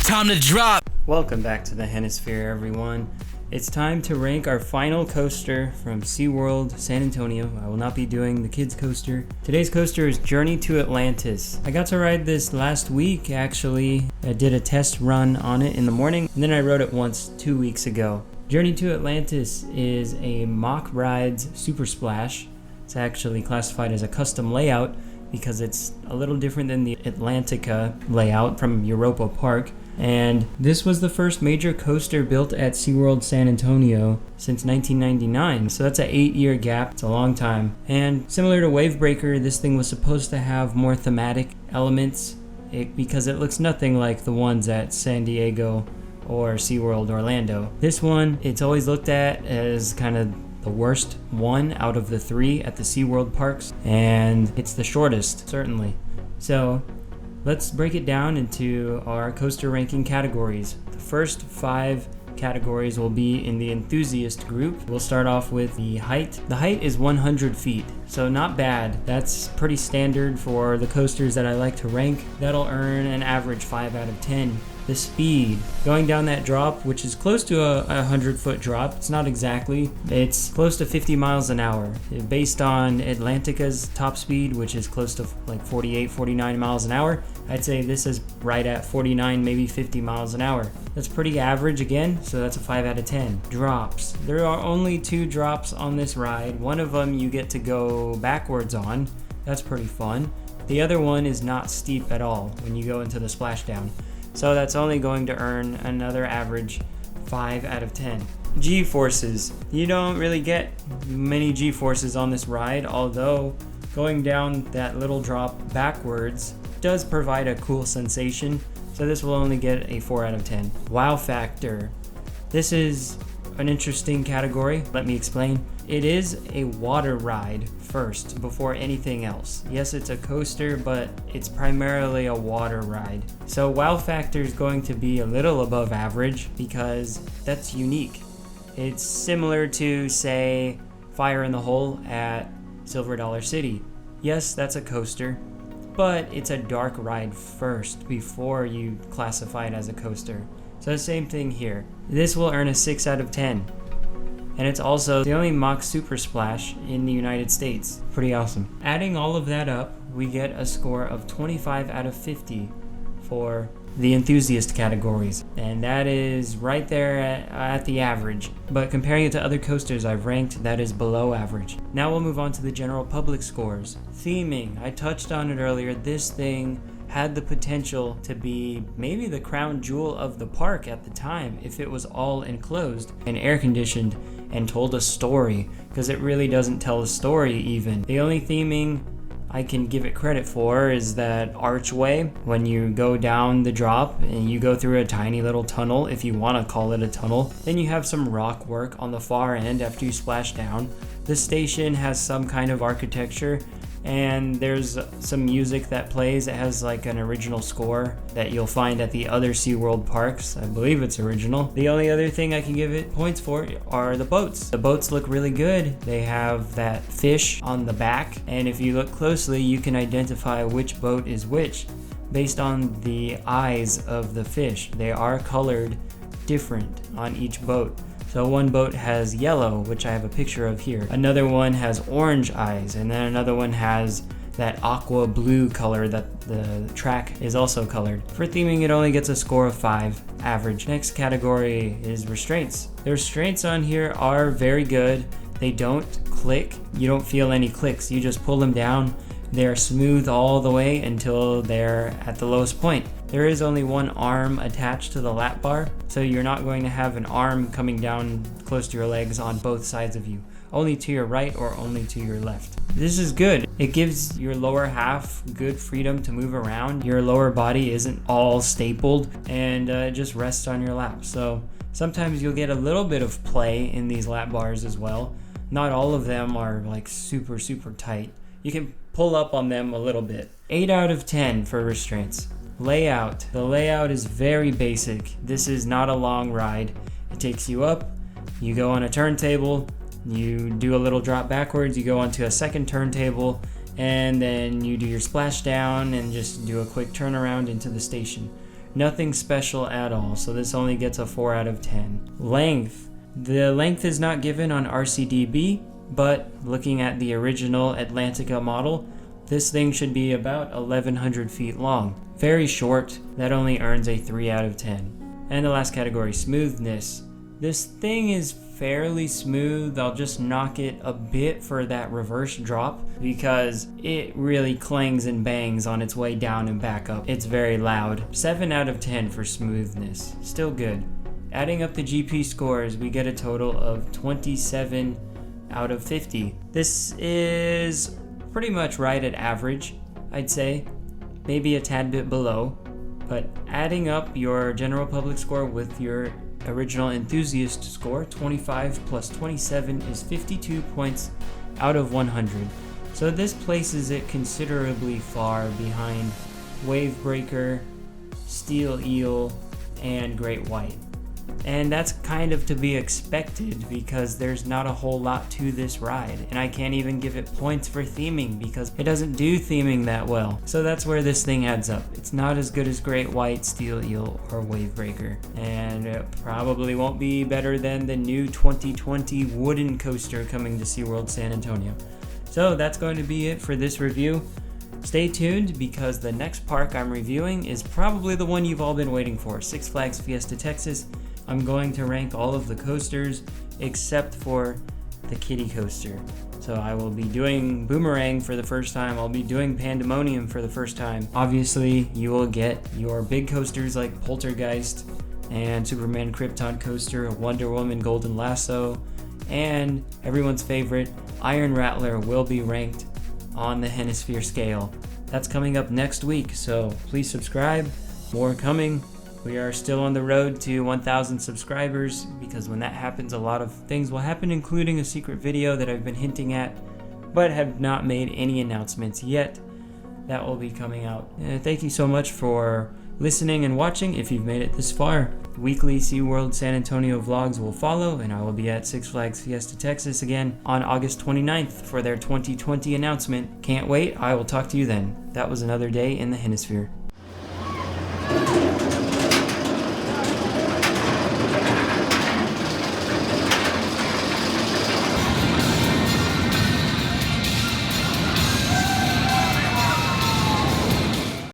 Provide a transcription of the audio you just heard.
time to drop. Welcome back to the Hennisphere, everyone. It's time to rank our final coaster from SeaWorld San Antonio. I will not be doing the kids coaster. Today's coaster is Journey to Atlantis. I got to ride this last week, actually. I did a test run on it in the morning, and then I rode it once 2 weeks ago. Journey to Atlantis is a Mack Rides Super Splash. It's actually classified as a custom layout because it's a little different than the Atlantica layout from Europa Park. And this was the first major coaster built at SeaWorld San Antonio since 1999. So that's an 8-year gap. It's a long time. And similar to Wavebreaker, this thing was supposed to have more thematic elements because it looks nothing like the ones at San Diego or SeaWorld Orlando. This one, it's always looked at as kind of the worst one out of the 3 at the SeaWorld parks, and it's the shortest, certainly. So let's break it down into our coaster ranking categories. The first 5 categories will be in the enthusiast group. We'll start off with the height. The height is 100 feet, so not bad. That's pretty standard for the coasters that I like to rank. That'll earn an average 5 out of 10. The speed, going down that drop, which is close to a 100-foot drop. It's not exactly. It's close to 50 miles an hour. Based on Atlantica's top speed, which is close to like 48, 49 miles an hour, I'd say this is right at 49, maybe 50 miles an hour. That's pretty average again, so that's a 5 out of 10. Drops. There are only 2 drops on this ride. One of them you get to go backwards on. That's pretty fun. The other one is not steep at all when you go into the splashdown. So that's only going to earn another average 5 out of 10. G-forces. You don't really get many G-forces on this ride, although going down that little drop backwards does provide a cool sensation. So this will only get a 4 out of 10. Wow factor. This is an interesting category. Let me explain. It is a water ride first before anything else. Yes, it's a coaster, but it's primarily a water ride. So wow factor is going to be a little above average because that's unique. It's similar to, say, Fire in the Hole at Silver Dollar City. Yes, that's a coaster, but it's a dark ride first before you classify it as a coaster. So the same thing here. This will earn a 6 out of 10. And it's also the only Mack Super Splash in the United States. Pretty awesome. Adding all of that up, we get a score of 25 out of 50 for the enthusiast categories. And that is right there at the average. But comparing it to other coasters I've ranked, that is below average. Now we'll move on to the general public scores. Theming, I touched on it earlier. This thing had the potential to be maybe the crown jewel of the park at the time if it was all enclosed and air conditioned and told a story, because it really doesn't tell a story even. The only theming I can give it credit for is that archway when you go down the drop and you go through a tiny little tunnel, if you want to call it a tunnel. Then you have some rock work on the far end after you splash down. The station has some kind of architecture, and there's some music that plays. It has like an original score that you'll find at the other SeaWorld parks. I believe it's original. The only other thing I can give it points for are the boats. The boats look really good. They have that fish on the back, and if you look closely, you can identify which boat is which based on the eyes of the fish. They are colored different on each boat. So one boat has yellow, which I have a picture of here. Another one has orange eyes, and then another one has that aqua blue color that the track is also colored. For theming, it only gets a score of 5, average. Next category is restraints. The restraints on here are very good. They don't click. You don't feel any clicks. You just pull them down. They're smooth all the way until they're at the lowest point. There is only one arm attached to the lap bar, so you're not going to have an arm coming down close to your legs on both sides of you. Only to your right or only to your left. This is good. It gives your lower half good freedom to move around. Your lower body isn't all stapled, and it just rests on your lap. So sometimes you'll get a little bit of play in these lap bars as well. Not all of them are like super tight. You can pull up on them a little bit. 8 out of 10 for restraints. Layout. The layout is very basic. This is not a long ride. It takes you up, you go on a turntable, you do a little drop backwards, you go onto a second turntable, and then you do your splashdown and just do a quick turnaround into the station. Nothing special at all, so this only gets a 4 out of 10. Length. The length is not given on RCDB, but looking at the original Atlantica model, this thing should be about 1,100 feet long. Very short, that only earns a 3 out of 10. And the last category, smoothness. This thing is fairly smooth. I'll just knock it a bit for that reverse drop because it really clangs and bangs on its way down and back up. It's very loud. 7 out of 10 for smoothness. Still good. Adding up the GP scores, we get a total of 27 out of 50. This is pretty much right at average, I'd say. Maybe a tad bit below. But adding up your general public score with your original enthusiast score, 25 plus 27 is 52 points out of 100. So this places it considerably far behind Wavebreaker, Steel Eel, and Great White. And that's kind of to be expected because there's not a whole lot to this ride. And I can't even give it points for theming because it doesn't do theming that well. So that's where this thing adds up. It's not as good as Great White, Steel Eel, or Wavebreaker. And it probably won't be better than the new 2020 wooden coaster coming to SeaWorld San Antonio. So that's going to be it for this review. Stay tuned because the next park I'm reviewing is probably the one you've all been waiting for, Six Flags Fiesta Texas. I'm going to rank all of the coasters except for the kiddie coaster. So I will be doing Boomerang for the first time. I'll be doing Pandemonium for the first time. Obviously, you will get your big coasters like Poltergeist and Superman Krypton Coaster, Wonder Woman Golden Lasso, and everyone's favorite, Iron Rattler will be ranked on the Hennisphere scale. That's coming up next week, so please subscribe. More coming. We are still on the road to 1,000 subscribers because when that happens, a lot of things will happen, including a secret video that I've been hinting at, but have not made any announcements yet. That will be coming out. Thank you so much for listening and watching if you've made it this far. Weekly SeaWorld San Antonio vlogs will follow, and I will be at Six Flags Fiesta Texas again on August 29th for their 2020 announcement. Can't wait. I will talk to you then. That was another day in the Hennisphere.